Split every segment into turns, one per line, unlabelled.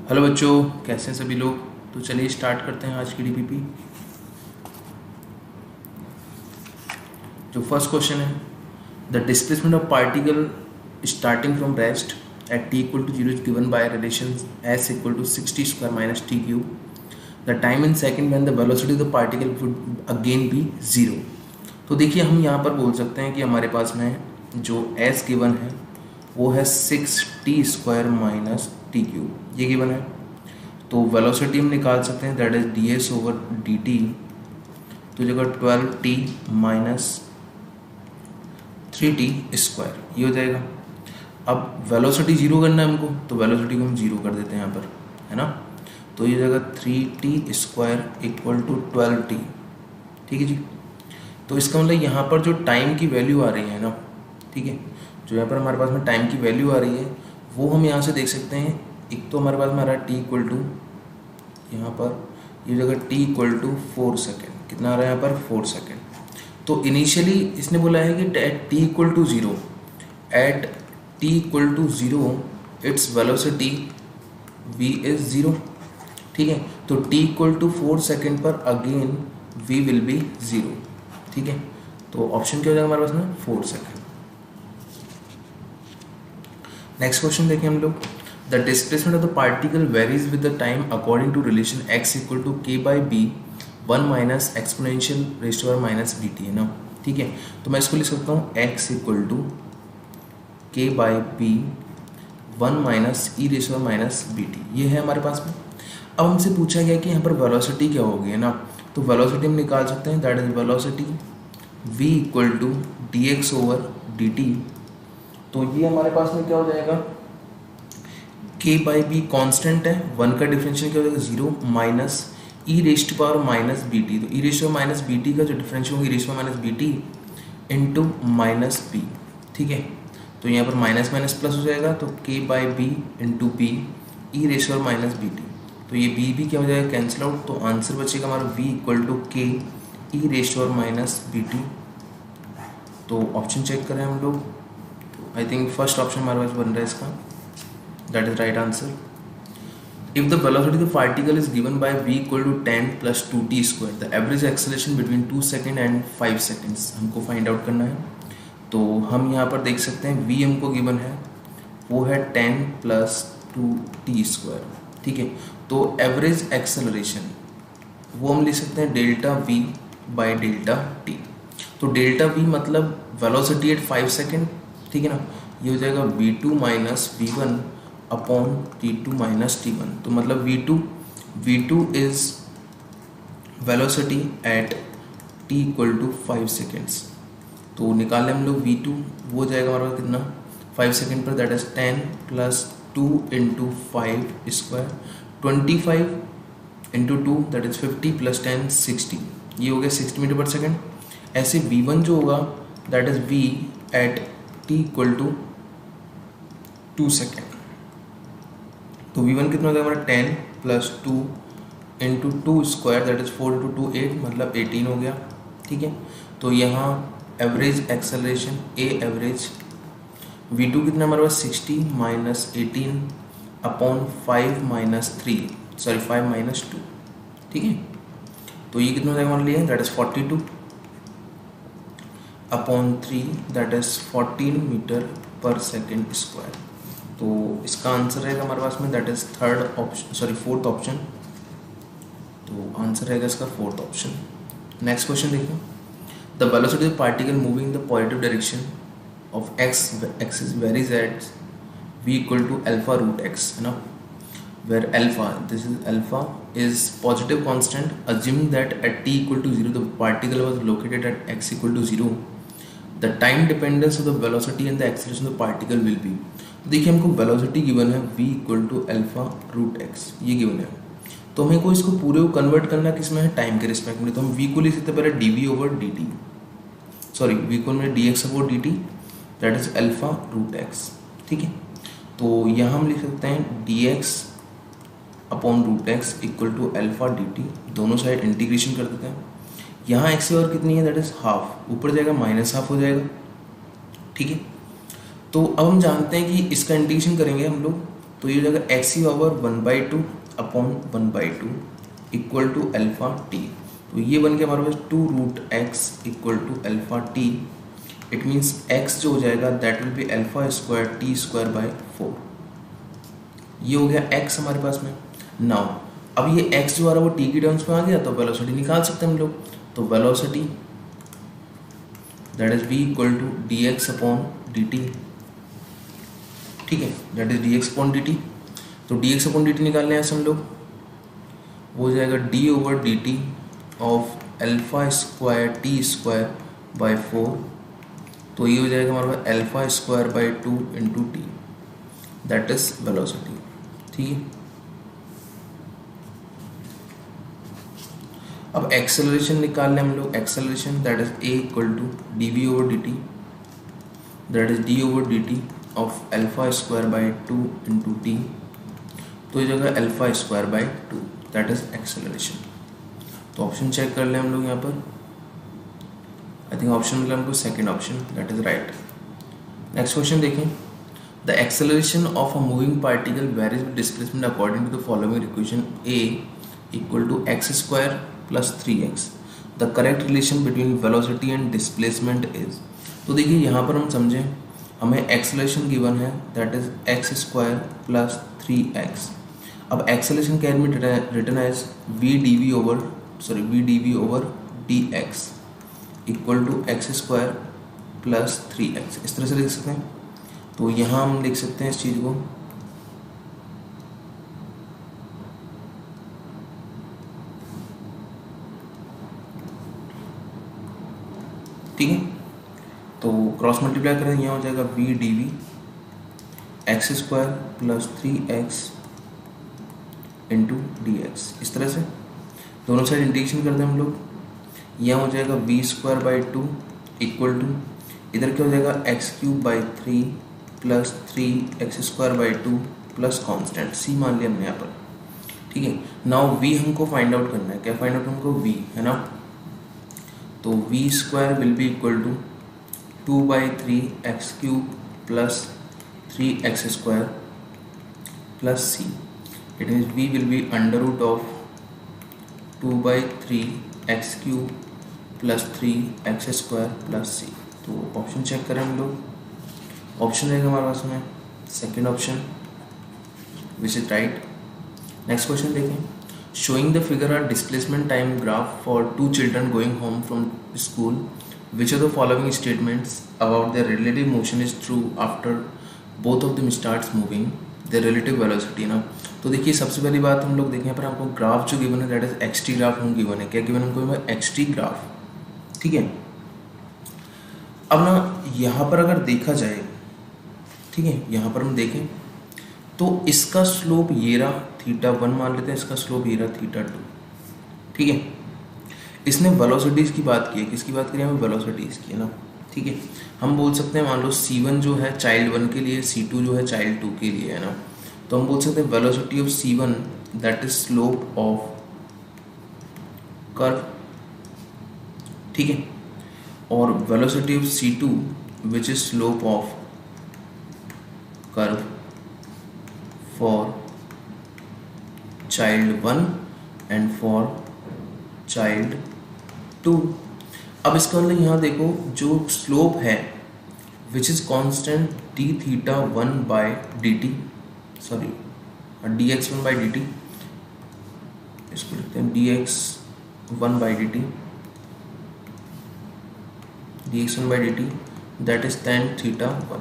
Hello बच्चों, कैसे हैं सभी लोग। तो चलिए स्टार्ट करते हैं आज की डीपीपी। जो फर्स्ट क्वेश्चन है, the displacement of particle starting from rest at T equal to zero is given by relation S equal to 60² minus T cube. The time in second when the velocity of the particle would again be zero. तो देखिए, हम यहाँ पर बोल सकते हैं कि हमारे पास में जो एस गिवन है वो है 6t² माइनस टी क्यूब, ये गिवन है। तो वेलोसिटी हम निकाल सकते हैं, दैट इज ds/dt। तो जगह 12t माइनस 3t², ये हो जाएगा। अब वेलोसिटी जीरो करना है हमको, तो वेलोसिटी को हम जीरो कर देते हैं यहाँ पर, है ना। तो ये जगह 3t² इक्वल टू 12t, ठीक है जी। तो इसका मतलब यहाँ पर जो टाइम की वैल्यू आ रही है ना, ठीक है, जो यहाँ पर हमारे पास में टाइम की वैल्यू आ रही है वो हम यहाँ से देख सकते हैं। एक तो हमारे पास में आ रहा है t इक्वल टू, यहाँ पर ये जगह t इक्वल टू 4 सेकेंड, कितना आ रहा है यहाँ पर 4 सेकेंड। तो इनिशियली इसने बोला है कि at t equal to zero, at t equal to zero it's velocity v is zero, ठीक है। तो t इक्वल टू 4 सेकेंड पर again v will be zero, ठीक है। तो ऑप्शन क्या हो जाएगा हमारे पास में 4 सेकेंड। नेक्स्ट क्वेश्चन देखें हम लोग, the displacement of the particle varies with the time according to relation x equal to k/b 1 minus exponential raise to power minus bt, है ना, ठीक है। तो मैं इसको लिख सकता हूँ x equal to k/b 1 minus E raise to power minus bt, ये है हमारे पास में। अब हमसे पूछा गया कि यहाँ पर वेलोसिटी क्या होगी, है ना। तो वेलोसिटी हम निकाल सकते हैं, that is velocity v equal to dx/dt। तो ये हमारे पास में क्या हो जाएगा, k/b कांस्टेंट है, 1 का डिफरेंशियल क्या हो जाएगा 0 minus E raise to power minus bt। तो e raise to power minus bt का जो डिफरेंशियल होगा e raise to power minus bt into minus b, ठीक है। तो यहाँ पर माइनस माइनस प्लस हो जाएगा, तो k/b into b e raise to power minus bt। तो ये b भी क्या हो जाएगा कैंसिल आउट, तो आंसर बचेगा हमारा v equal to k e raise to power minus bt। तो ऑप्शन चेक करें हम लोग, आई थिंक फर्स्ट ऑप्शन हमारे पास बन रहा है इसका, that is right answer. If the velocity of particle is given by v equal to 10 plus 2t², the average acceleration between 2 second and 5 seconds हमको फाइंड आउट करना है। तो हम यहाँ पर देख सकते हैं v हमको गिवन है वो है 10 प्लस 2t², ठीक है। तो एवरेज एक्सेलरेशन वो हम लिख सकते हैं delta v by delta t। तो डेल्टा v मतलब वेलोसिटी एट 5 सेकेंड, ठीक है ना। ये हो जाएगा v2 minus v1 upon t2 minus t1। तो मतलब v2 is velocity at t equal to 5 seconds. तो निकालें हम लोग v2, वो हो जाएगा हमारा कितना 5 सेकेंड पर, that is 10 plus 2 into 5², 25 into 2 that is 50 plus 10 60, ये हो गया 60 मीटर पर सेकेंड। ऐसे v1 जो होगा that is v at t equal to 2 second. तो v1 कितना हो जाएगा हमारा 10 plus 2 into 2² that is 4 into 2 8, मतलब 18 हो गया, ठीक है। तो यहाँ एवरेज एक्सेलरेशन ए एवरेज v2 कितना हमारे पास 60 minus 18 upon 5 minus 3 sorry 5 minus 2, ठीक है। तो ये कितना हो जाएगा मान लिया that is 42 upon 3 that is 14 metre per second square. तो इसका आंसर रहेगा हमारे पास में दैट इज फोर्थ ऑप्शन। तो आंसर रहेगा इसका फोर्थ ऑप्शन। नेक्स्ट क्वेश्चन देखिए, the velocity of particle moving the positive direction of x axis varies at v equal to alpha root x, है ना, where alpha is positive constant, assuming that at t equal to 0 the particle was located at x equal to 0, the time dependence of the velocity and the acceleration of the particle will be। देखिए हमको velocity given है v equal to alpha root x, ये given है। तो हमें को इसको पूरे को कन्वर्ट करना किस में है, टाइम के रिस्पेक्ट में। तो हम v को लिख सकते हैं पहले dv/dt, सॉरी v को हमने dx/dt that is alpha root x, ठीक है। तो यहाँ हम लिख सकते हैं dx upon root x equal to alpha dt, दोनों साइड इंटीग्रेशन कर देते हैं। यहाँ एक्स की पावर कितनी है दैट इज हाफ, ऊपर जाएगा माइनस हाफ हो जाएगा, ठीक है। तो अब हम जानते हैं कि इसका इंटीग्रेशन करेंगे हम लोग तो ये हो जाएगा x e power 1/2 upon 1/2 equal to alpha t. तो ये बन गया हमारे पास 2√x equal to alpha t. It means x जो हो जाएगा that will be alpha square t square by 4। ये हो गया x हमारे पास में। नाउ अब ये x जो आ रहा है वो t की टर्म्स में आ गया, तो वेलोसिटी निकाल सकते हैं हम लोग। तो velocity that is v equal to d x upon d t. ठीक है, that is d x upon d t. तो d x upon d t निकालने हैं हम लोग, वो हो जाएगा d over d t of alpha square t square by 4। तो ये हो जाएगा हमारे पास alpha square by 2 into t, that is velocity. ठीक है, अब एक्सेलरेशन निकाल लें हम लोग। Acceleration that is a equal to d v over d t, that is d over d t of alpha square by 2 into टी। तो ये जगह alpha square by 2, that is acceleration. तो ऑप्शन चेक कर लें हम लोग यहाँ पर। आई थिंक ऑप्शन मिला हमको second option, that is right. Next question देखें। The acceleration of a moving particle varies with displacement according to the following equation a equal to x square plus 3x। The correct relation between velocity and displacement is. तो देखिए यहाँ पर हम समझें, हमें acceleration given है that is x square plus 3x। अब acceleration can be written as v d v over d x equal to x square plus 3x। इस तरह से लिख सकते हैं। तो यहाँ हम लिख सकते हैं इस चीज़ को, ठीक है। तो क्रॉस मल्टीप्लाई करें, यहाँ हो जाएगा v d v x square plus 3x into d x. इस तरह से दोनों साइड इंटीग्रेशन कर दें हम लोग। यहाँ हो जाएगा v square by 2 equal to, इधर क्या हो जाएगा x cube by 3 plus 3x square by 2 plus constant c मान लिया हमने यहाँ पर। ठीक है, नाउ वी हमको फाइंड आउट करना है। क्या फाइंड आउट हमको? वी, है ना। तो v square will be equal to 2/3 x cube plus 3x square plus c. It means v will be under root of 2/3 x cube plus 3x square plus c. तो option check करें हम लोग। Option रहेगा हमारे पास में second option, which is right. Next question देखें। Showing the figure a displacement time graph for 2 children going home from school, which of the following statements about their relative motion is true after both of them starts moving their relative velocity ना। तो देखिए सबसे पहली बात हम लोग देखें यहाँ पर हमको ग्राफ जो गिवन है that is x T graph हम गिवन है। क्या गिवन हमको? X T graph. ठीक है, अब ना यहाँ पर अगर देखा जाए, ठीक है, यहाँ पर हम देखें तो इसका स्लोप ये रहा θ1 मान लेते हैं, इसका स्लोप ये रहा θ2। ठीक है, इसने वेलोसिटीज़ की बात की है। किसकी बात करी? हमें वेलोसिटीज़ की, है ना। ठीक है, हम बोल सकते हैं मान लो c1 जो है चाइल्ड 1 के लिए, c2 जो है चाइल्ड 2 के लिए, है ना। तो हम बोल सकते हैं velocity of c1 that is slope of curve. ठीक है, और velocity of c2 which is slope of curve for child 1 and for child 2। अब इसका मतलब यहाँ देखो जो स्लोप है which is constant d theta 1 by d t, sorry d x 1 by d t, इसको लिखते हैं d x 1 by d t, d x 1 by d t that is tan θ1।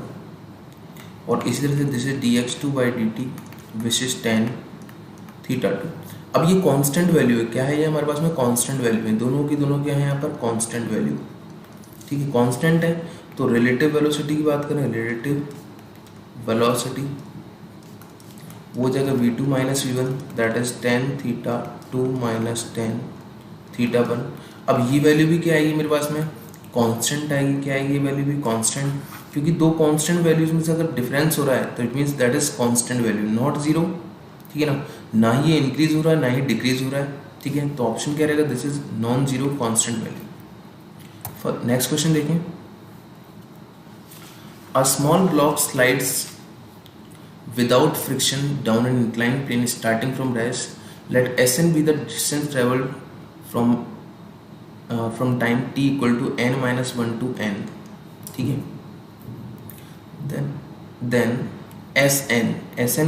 और इसी तरह से this is d x 2 by d T which is tan θ2। अब ये constant value है। क्या है ये? हमारे पास में कांस्टेंट वैल्यू है। दोनों की दोनों क्या है यहाँ पर? Constant value. ठीक है, कांस्टेंट है तो रिलेटिव वेलोसिटी की बात करें, रिलेटिव वेलोसिटी वो जगह v2 minus v1 that is tan θ2 minus tan θ1। अब ये वैल्यू भी क्या आएगी मेरे पास में? कांस्टेंट आएगी। क्या आएगी? ये वैल्यू भी कांस्टेंट, क्योंकि दो कांस्टेंट वैल्यूज में से अगर डिफरेंस हो रहा है तो it means that is constant value, not zero. ठीक है ना, ना ही ये इंक्रीज हो रहा है ना ही डिक्रीज हो रहा है। ठीक है, तो ऑप्शन क्या रहेगा? This is non zero constant value. Next question देखें। A small block slides without friction down an inclined plane starting from rest. Let Sn be the distance traveled from time t equal to n minus 1 to n. ठीक है, then Sn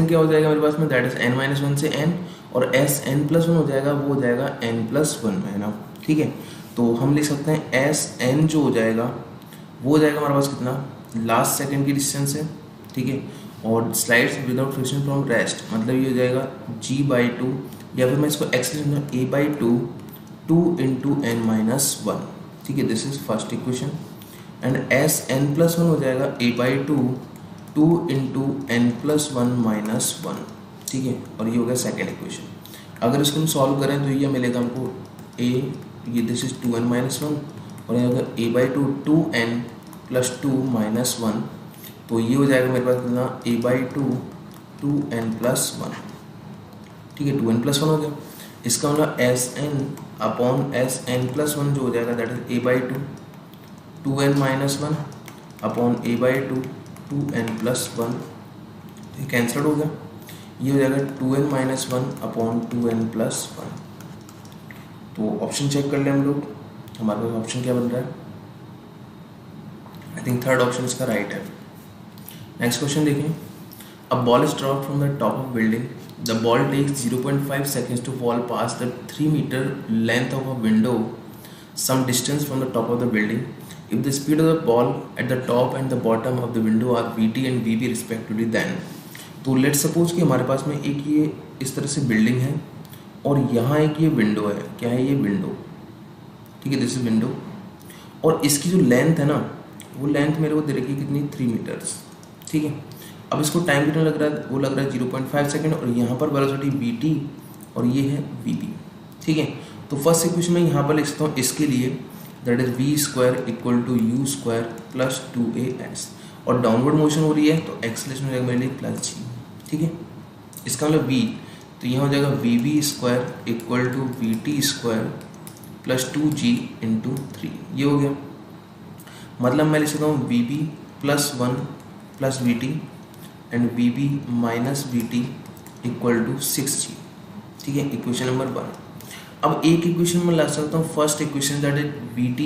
क्या हो जाएगा मेरे पास में, that is n minus 1 से n, और Sn+1 हो जाएगा, वो हो जाएगा n+1 में, है ना. ठीक है, तो हम लिख सकते हैं Sn जो हो जाएगा वो हो जाएगा हमारे पास कितना, लास्ट सेकंड की डिस्टेंस है. ठीक है, और slides without friction from rest, मतलब ये हो जाएगा g/2, या फिर मैं इसको x लिख लूँ a/2 2 × n-1. ठीक है, this is first equation. And Sn+1 हो जाएगा a/2 2 × n+1-1. ठीक है, और ये हो गया सेकेंड इक्वेशन. अगर इसको हम सॉल्व करें तो ये मिलेगा हमको ये दिस इज 2n-1, और ये होगा a/2 2n+2-1. तो ये हो जाएगा मेरे पास कितना, a/2 2n+1. ठीक है, 2n+1 हो गया. इसका मतलब Sn/Sn+1 जो हो जाएगा that is a/2 2n-1 upon a/2 2n+1. ये कैंसल्ड हो गया. ये हो जाएगा 2n-1 अपॉन 2n+1. तो ऑप्शन चेक कर ले हम लोग, हमारे पास ऑप्शन क्या बन रहा है. आई थिंक थर्ड ऑप्शन इसका राइट है. नेक्स्ट क्वेश्चन देखिए. A ball is dropped from the top of building. The ball takes 0.5 seconds to fall past the 3 meter length of a window some distance from the top of the building. If the speed of the ball at the top and the bottom of the window are vt and vb respectively, then तो let's suppose कि हमारे पास में एक ये इस तरह से बिल्डिंग है और यहाँ एक ये विंडो है. क्या है ये विंडो. ठीक है, दिस इज विंडो, और इसकी जो लेंथ है ना, वो लेंथ मेरे को दे रखी है कितनी, 3 meters. ठीक है, अब इसको टाइम कितना लग रहा है, वो लग रहा है 0.5 सेकेंड, और यहाँ पर वेलोसिटी vt और ये है vb. ठीक है, तो फर्स्ट इक्वेशन में यहाँ पर लिख सकता हूँ इसके लिए, that is v² = u² + 2as, और डाउनवर्ड मोशन हो रही है तो एक्सेलरेशन हो जाएगा मेरे लिए +g. ठीक है, इसका मतलब v, तो यहाँ हो जाएगा vv² = vt² + 2g × 3. ये हो गया. मतलब मैं लिख सकता हूँ vb +1 + vt and vb - vt = 6g. ठीक है, इक्वेशन नंबर 1. अब एक इक्वेशन में ला सकता हूँ first equation, that is vb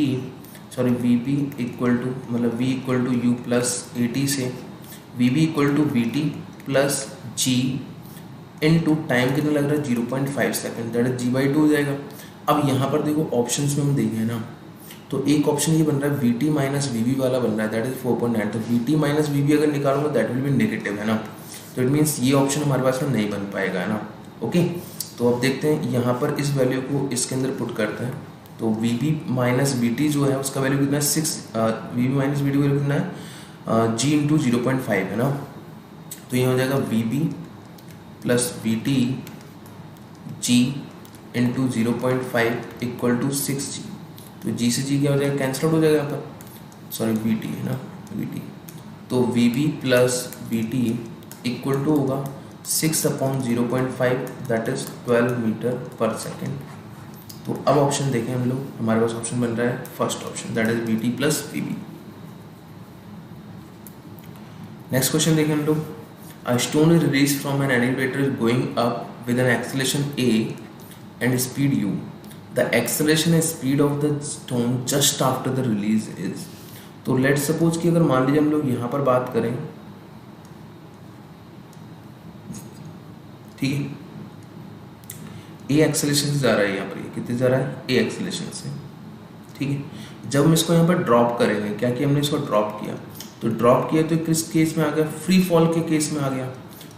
मतलब v = u + at से vb = vt + g into time कितना लग रहा है 0.5 सेकेंड, दैट इज g/2 हो जाएगा. अब यहाँ पर देखो ऑप्शंस में हम देखें ना, तो एक ऑप्शन ये बन रहा है vt - vb वाला बन रहा है, दैट इज 4.9. तो vt - vb अगर निकालूंगा दैट विल बी नेगेटिव, है ना. तो इट मीन्स ये ऑप्शन हमारे पास में नहीं बन पाएगा, है ना. ओके, तो अब देखते हैं यहाँ पर इस वैल्यू को इसके अंदर पुट करते हैं. तो vb - vt जो है उसका वैल्यू कितना है 6, vb - vt वैल्यू कितना है g × 0.5, है ना. तो ये हो जाएगा vb + vt g × 0.5 = 6g. तो g से g क्या हो जाएगा, कैंसल हो जाएगा यहाँ पर, सॉरी vt है ना, vt. तो vb + vt = होगा 6/0.5, दैट इज 12 m/s. तो अब ऑप्शन देखें हम लोग, हमारे पास ऑप्शन बन रहा है first option, that is vt + vb. Next question देखें हम लोग. A stone is release from an elevator going up with an acceleration a and speed u. The acceleration and speed of the stone just after the release is. तो let's suppose कि अगर मान लीजिए हम लोग यहाँ पर बात करें, ठीक है, a एक्सेलरेशन से जा रहा है, यहाँ पर ये कितने जा रहा है, a एक्सेलरेशन से. ठीक है, जब हम इसको यहाँ पर ड्रॉप करेंगे, क्या कि हमने इसको ड्रॉप किया, तो ड्रॉप किया तो किस केस में आ गया, फ्री फॉल के केस में आ गया.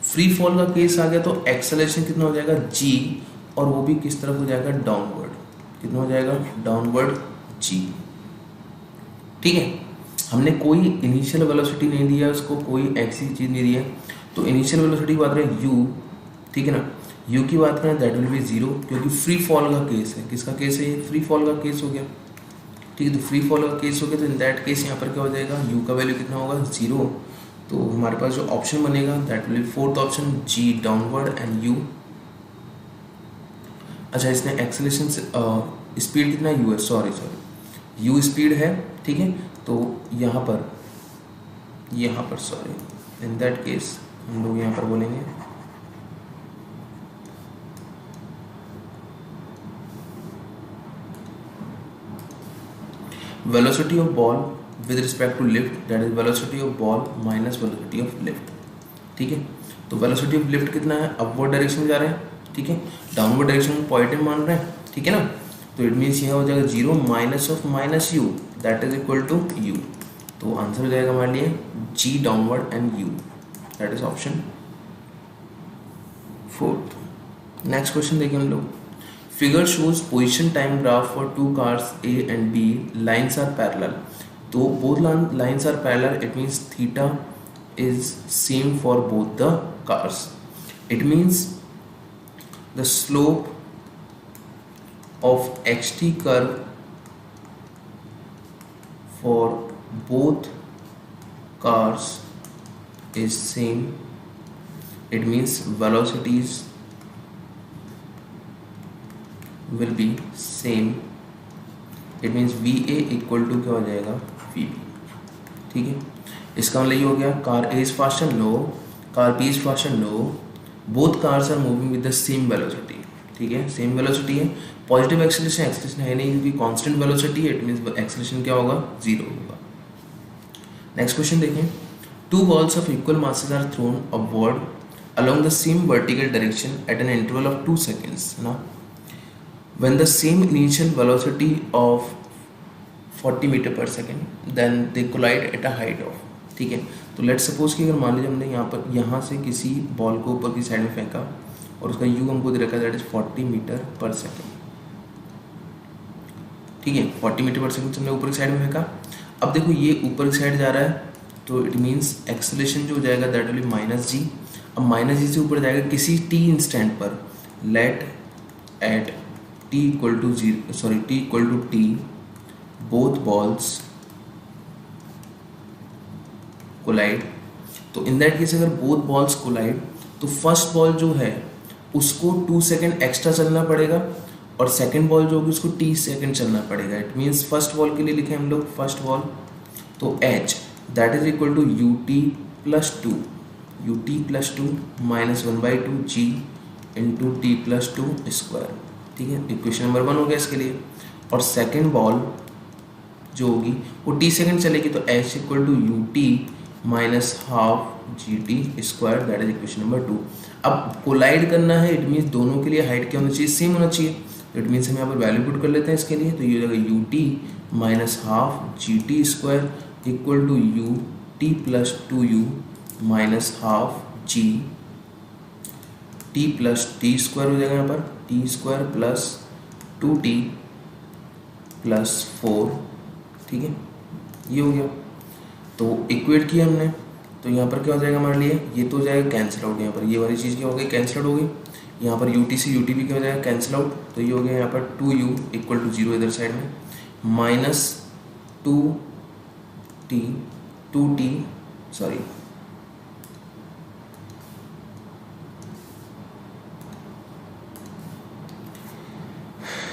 फ्री फॉल का केस आ गया तो एक्सेलरेशन कितना हो जाएगा g, और वो भी किस तरफ हो जाएगा, डाउनवर्ड. कितना हो जाएगा, डाउनवर्ड g. ठीक है, हमने कोई इनिशियल वेलोसिटी नहीं दिया उसको, कोई ऐसी चीज़ नहीं दी है. तो इनिशियल वेलोसिटी की बात करें u, ठीक है ना, u की बात करें दैट विल बी 0, क्योंकि फ्री फॉल का केस है. किसका केस है, ये फ्री फॉल का केस हो गया. ठीक है, तो फ्री फॉल का केस हो गया, तो इन दैट केस यहाँ पर क्या हो जाएगा, u का वैल्यू कितना होगा, 0. तो हमारे पास जो ऑप्शन बनेगा that will B fourth option, g downward and u. अच्छा, इसने एक्सेलरेशन से स्पीड कितना u है, सॉरी u स्पीड है. ठीक है, तो यहाँ पर सॉरी, इन दैट केस हम लोग यहाँ पर बोलेंगे velocity of ball with respect to lift, that is velocity of ball minus velocity of lift. ठीक है, तो वेलोसिटी ऑफ लिफ्ट कितना है, अपवर्ड डायरेक्शन में जा रहे हैं, ठीक है, डाउनवर्ड डायरेक्शन में पॉजिटिव मान रहे हैं, ठीक है ना। तो इट मीन्स यहाँ हो जाएगा 0 minus of minus u that is equal to u. तो आंसर हो जाएगा हमारे लिए g downward and u, that is option 4। Next question देखिए हम लोग, figure shows position time graph for two cars a and b, lines are parallel. तो both lines are parallel, it means theta is same for both the cars. It means the slope of xt curve for both cars is same. It means velocities will be same. It means va equal to क्या हो जाएगा vb, ठीक है। इसका मतलब ये हो गया car A is fast and low, car B is fast and low, both cars are moving with the same velocity, ठीक है, सेम वेलोसिटी है। पॉजिटिव एक्सेलरेशन, एक्सेलरेशन है नहीं क्योंकि कांस्टेंट वेलोसिटी है, इट मींस एक्सेलरेशन क्या होगा, 0 होगा। नेक्स्ट क्वेश्चन देखें, two balls of equal masses are thrown upward along the same vertical direction at an interval of 2 seconds ना, when the same initial velocity of 40 metre per second then they collide at a height of, ठीक है। तो let's suppose कि अगर मान लीजिए हमने यहाँ से किसी बॉल को ऊपर की साइड में फेंका और उसका यू हमको दे रखा है that is 40 metre per second, ठीक है, 40 मीटर पर सेकेंड हमने ऊपर की साइड में फेंका। अब देखो ये ऊपर की साइड जा रहा है तो इट मीन्स एक्सेलरेशन जो हो जाएगा that will be minus g. अब माइनस जी से ऊपर जाएगा किसी टी इंस्टेंट पर, let at T equal to t both balls collide. तो इन दैट केस अगर बोथ बॉल्स कोलाइड तो फर्स्ट बॉल जो है उसको 2 सेकेंड एक्स्ट्रा चलना पड़ेगा और सेकेंड बॉल जो होगी उसको t सेकेंड चलना पड़ेगा। इट मीन्स फर्स्ट बॉल के लिए लिखे हम लोग फर्स्ट बॉल, तो h that is equal to ut plus two minus 1/2 g into t plus two square, ठीक है। इक्वेशन नंबर 1 हो गया इसके लिए। और सेकेंड बॉल जो होगी वो t सेकेंड चलेगी तो h equal to ut minus half g t square, that is equation number 2। अब कोलाइड करना है, इट मीन्स दोनों के लिए हाइट क्या होना चाहिए, सेम होना चाहिए। इट मीन्स हम यहाँ पर वैल्यू पुट कर लेते हैं इसके लिए, तो ये हो जाएगा u t minus half g t square equal to u t plus 2u minus half g t plus t square हो जाएगा यहाँ पर T square plus 2t plus 4, ठीक है, ये हो गया। तो इक्वेट किया हमने, तो यहाँ पर क्या हो जाएगा हमारे लिए, ये तो हो जाएगा कैंसिल आउट, यहाँ पर ये वाली चीज़ क्या हो गई, कैंसिल आउट हो गई। यहाँ पर यूटी से यूटी भी क्या हो जाएगा, कैंसिल आउट। तो ये हो गया यहाँ पर 2u इक्वल टू 0 इधर साइड में माइनस 2t सॉरी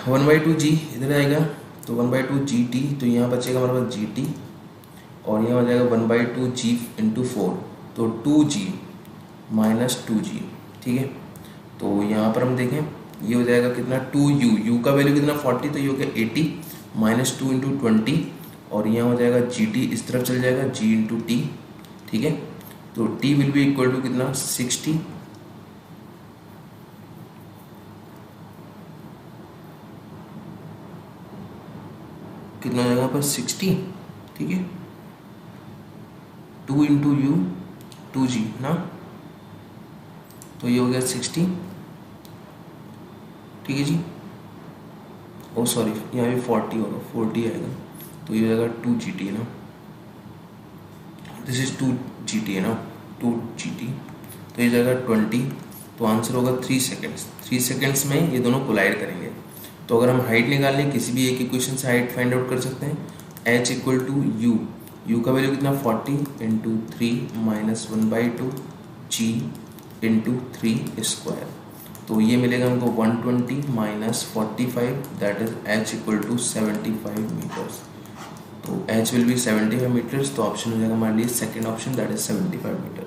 1/2g इधर आएगा तो 1/2 gt, तो यहाँ बचेगा हमारे पास gt और यहाँ हो जाएगा 1/2g इंटू 4, तो 2g माइनस 2g, ठीक है। तो यहाँ पर हम देखें ये हो जाएगा कितना 2u, u का वैल्यू कितना 40, तो ये हो गया 80 माइनस 2 इंटू 20 और यहाँ हो जाएगा gt इस तरफ चल जाएगा g इंटू टी, ठीक है। तो t will be equal to कितना 60 कितना हो जाएगा पर 60, ठीक है, 2 इंटू यू 2g ना, तो ये हो गया 60, ठीक है जी। ओ सॉरी यहाँ भी 40 होगा, 40 आएगा, तो ये हो जाएगा 2gt है ना, दिस इज 2gt है ना, 2gt, तो ये जाएगा 20, तो आंसर होगा 3 सेकेंड्स। 3 सेकेंड्स में ये दोनों कोलाइड करेंगे। तो अगर हम हाइट निकालें किसी भी एक इक्वेशन से हाइट फाइंड आउट कर सकते हैं। h इक्वल टू यू का वैल्यू कितना 40 into 3 minus 1/2 g into 3 square, तो ये मिलेगा हमको 120 minus 45 that is h equal to 75 metres. तो h विल बी 75 मीटर्स, तो ऑप्शन हो जाएगा हमारे लिए second option that is 75 metre.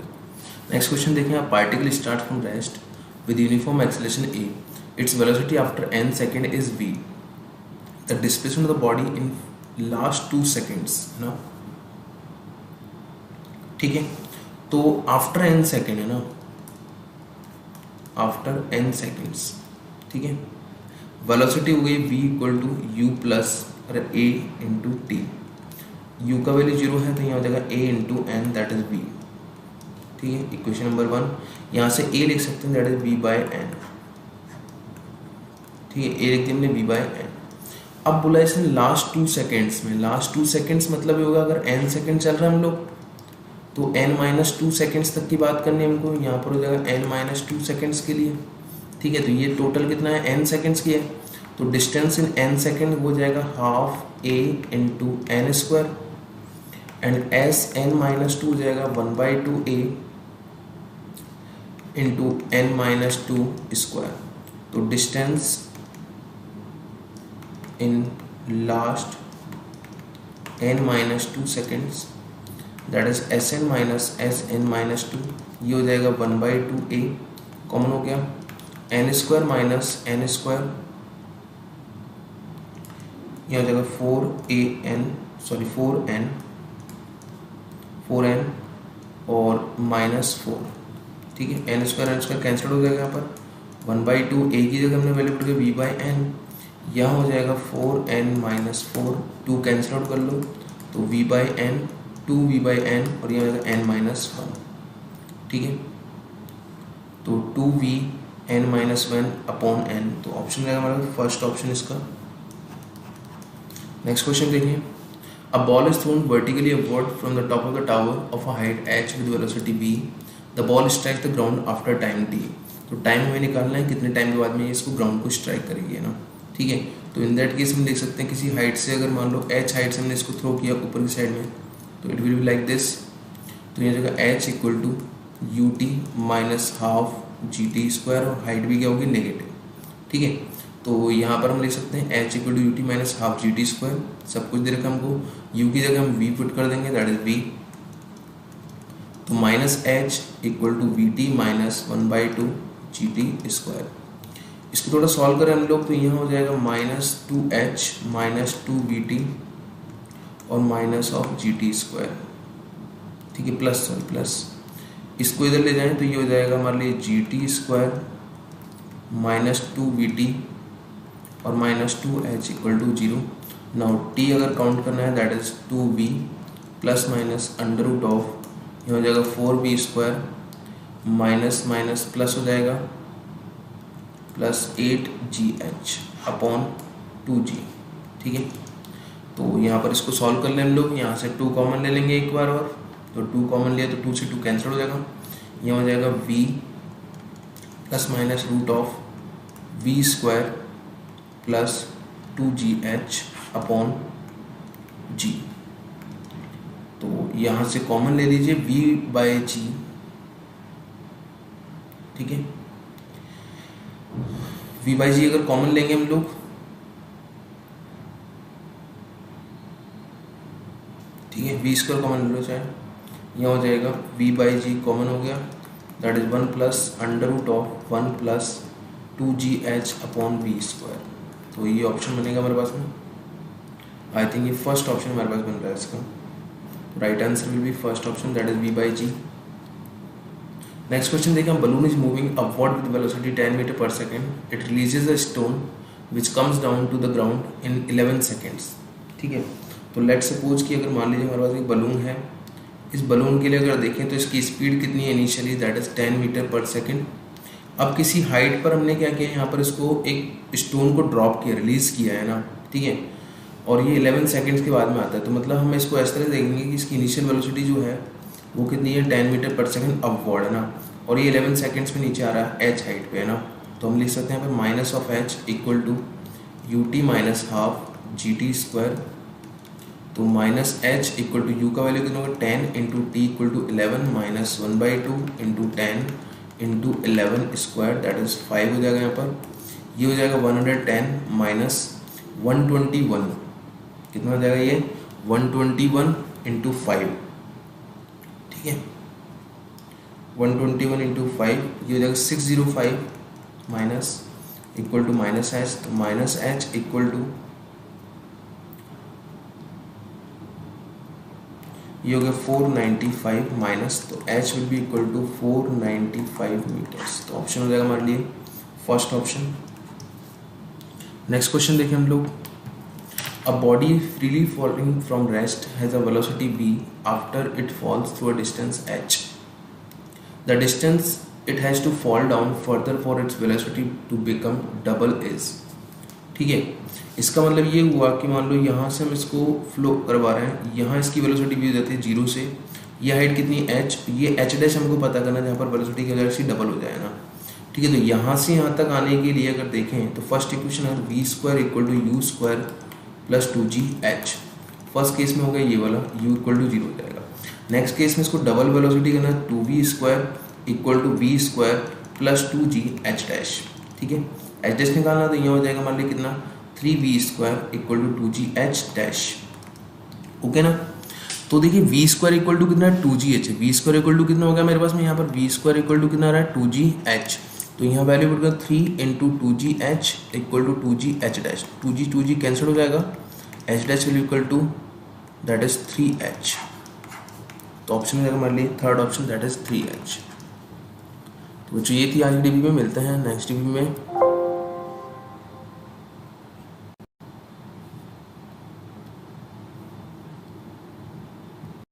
Next question देखें, आप particle start from rest with uniform acceleration a, its velocity after n second is v, the displacement of the body in last 2 seconds, है ना, ठीक है। तो आफ्टर n सेकेंड है ना, after n seconds, ठीक है, वेलोसिटी हो गई v equal to u plus a into t, u का वैल्यू 0 है तो यहाँ हो जाएगा a into n that is v, ठीक है। इक्वेशन नंबर 1, यहाँ से a लिख सकते हैं that is v by n, ठीक है, a लिख दिया हमने v बाय एन। अब बोला इसने लास्ट 2 सेकेंड्स में, लास्ट 2 सेकेंड्स मतलब ये होगा अगर n सेकेंड चल रहा है हम लोग तो n-2 सेकेंड्स तक की बात करनी है हमको, यहाँ पर हो जाएगा n-2 सेकेंड्स के लिए, ठीक है। तो ये टोटल कितना है, n सेकेंड्स की है, तो डिस्टेंस इन n सेकेंड हो जाएगा half a into n square and s n-2 हो जाएगा 1/2 a इंटू n-2 स्क्वायर। तो distance in last n-2 seconds that is Sn minus Sn-2, ये हो जाएगा 1/2 a, कॉमन हो गया, n square minus n square, ये हो जाएगा 4n और माइनस 4, ठीक है, n स्क्वायर कैंसिल हो जाएगा, यहाँ पर 1/2 a की जगह हमने value put v by n, यहाँ हो जाएगा 4n माइनस 4, 2 कैंसिल आउट कर लो तो v by n, 2v by n और यहाँ हो जाएगा n-1, ठीक है। तो 2v n-1 अपॉन n, तो ऑप्शन रहेगा हमारा फर्स्ट ऑप्शन इसका। नेक्स्ट क्वेश्चन देखिए, a ball is thrown vertically upward from the top of the tower of a height h with velocity v, the ball strike the ground after time t, तो time हमें निकालना है कितने time के बाद में ये इसको ग्राउंड को स्ट्राइक करेगी, है ना, ठीक है। तो इन दैट केस हम देख सकते हैं किसी हाइट से अगर मान लो h हाइट से हमने इसको थ्रो किया ऊपर की साइड में तो it will be like this, तो ये जगह h equal to u t minus half g t square और हाइट भी क्या होगी नेगेटिव, ठीक है। तो यहाँ पर हम लिख सकते हैं h equal to u t minus half g t square, सब कुछ दे रखा हमको, u की जगह हम v पुट कर देंगे दैट इज v, तो minus h equal to v t minus 1/2 g t square. इसको थोड़ा सॉल्व करें हम लोग तो यहाँ हो जाएगा -2h माइनस 2vt और minus of ji t square, ठीक है, प्लस इसको इधर ले जाएं तो ये हो जाएगा हमारे लिए जी टी स्क्वायर माइनस 2vt और minus 2h equal to 0। Now t अगर काउंट करना है that is 2v plus minus under root of, ये हो जाएगा 4v square minus minus plus हो जाएगा प्लस 8gh अपॉन 2g, ठीक है। तो यहाँ पर इसको सॉल्व कर लें हम लोग, यहाँ से 2 कॉमन ले लेंगे एक बार और, तो 2 कॉमन लिया तो 2 से 2 कैंसिल हो जाएगा, यहाँ हो जाएगा v plus minus root of v square plus 2gh upon g। तो यहाँ से कॉमन ले लीजिए v बाय g, ठीक है, v बाई जी अगर कॉमन लेंगे हम लोग, ठीक है, v स्क्वायर कॉमन ले लो चाहे, यहाँ हो जाएगा v बाई जी कॉमन हो गया that is 1 plus under root of 1 plus 2gh upon v square. तो ये ऑप्शन बनेगा हमारे पास में, आई थिंक ये फर्स्ट ऑप्शन हमारे पास बन रहा है इसका, right answer will be first option that is v by g. Next question देखिए, balloon is moving upward with velocity 10 metre per second, it releases a stone which comes down to the ground in 11 seconds, ठीक है। तो let suppose कि अगर मान लीजिए हमारे पास एक बलून है, इस बलून के लिए अगर देखें तो इसकी स्पीड कितनी है initially that is 10 metre per second. अब किसी हाइट पर हमने क्या किया, यहाँ पर इसको एक स्टोन को ड्रॉप किया, रिलीज किया है ना, ठीक है, और ये 11 सेकेंड्स के बाद में आता है, तो मतलब हम इसको इस तरह देखेंगे कि इसकी इनिशियल वेलोसिटी जो है वो कितनी है 10 मीटर पर सेकेंड अपवर्ड, है ना, और ये 11 सेकेंड्स में नीचे आ रहा है h हाइट पे, है ना। तो हम लिख सकते हैं यहाँ पे minus of h equal to u t minus half g t square, तो minus h equal to u का वैल्यू कितना होगा 10 into t equal to 11 minus 1/2 into 10 into 11 square that is 5 हो जाएगा, यहाँ पर ये हो जाएगा 110 माइनस 121, कितना हो जाएगा ये 121 इंटू 5, ठीक है। 121 इंटू 5 ये हो जाएगा 605 minus equal to minus h, तो माइनस एच इक्वल टू ये हो गया 495 माइनस, तो h will be equal to 495 metres. तो ऑप्शन हो जाएगा हमारे लिए फर्स्ट ऑप्शन। नेक्स्ट क्वेश्चन देखें हम लोग। A body freely falling from rest has a velocity v after it falls through a distance h. The distance it has to fall down further for its velocity to become double is. ठीक है, इसका मतलब ये हुआ कि मान लो यहाँ से हम इसको फ्लो करवा रहे हैं, यहाँ इसकी वेलोसिटी भी हो जाती है 0 से, ये हाइट कितनी h, ये h डैश हमको पता करना है, जहाँ पर वेलोसिटी की वजह से डबल हो जाए ना। ठीक है, तो यहाँ से यहाँ तक आने के लिए अगर देखें तो फर्स्ट इक्वेशन है v square equal to u square plus 2gh। First case में हो गया ये वाला u इक्वल टू 0 हो जाएगा। नेक्स्ट केस में इसको डबल वेलोसिटी करना है 2v square equal to v square plus 2gh dash. ठीक है, एच डैश निकालना तो यहाँ हो जाएगा मान लीजिए कितना 3v square equal to 2gh dash. Okay ना, तो देखिए वी स्क्वायर इक्वल टू कितना 2gh है, वी स्क्वायर इक्वल टू कितना हो गया मेरे पास में यहाँ पर वी स्क्वायर इक्वल टू कितना आ रहा है 2gh, तो यहाँ वैल्यू बढ़ गया 3 into 2gh equal to 2gh dash, 2g cancel हो जाएगा, h dash will equal to that is 3h। तो ऑप्शन में हमारे लिए third option that is 3h। तो ये थी आज की डीबी में, मिलते हैं नेक्स्ट डीबी में।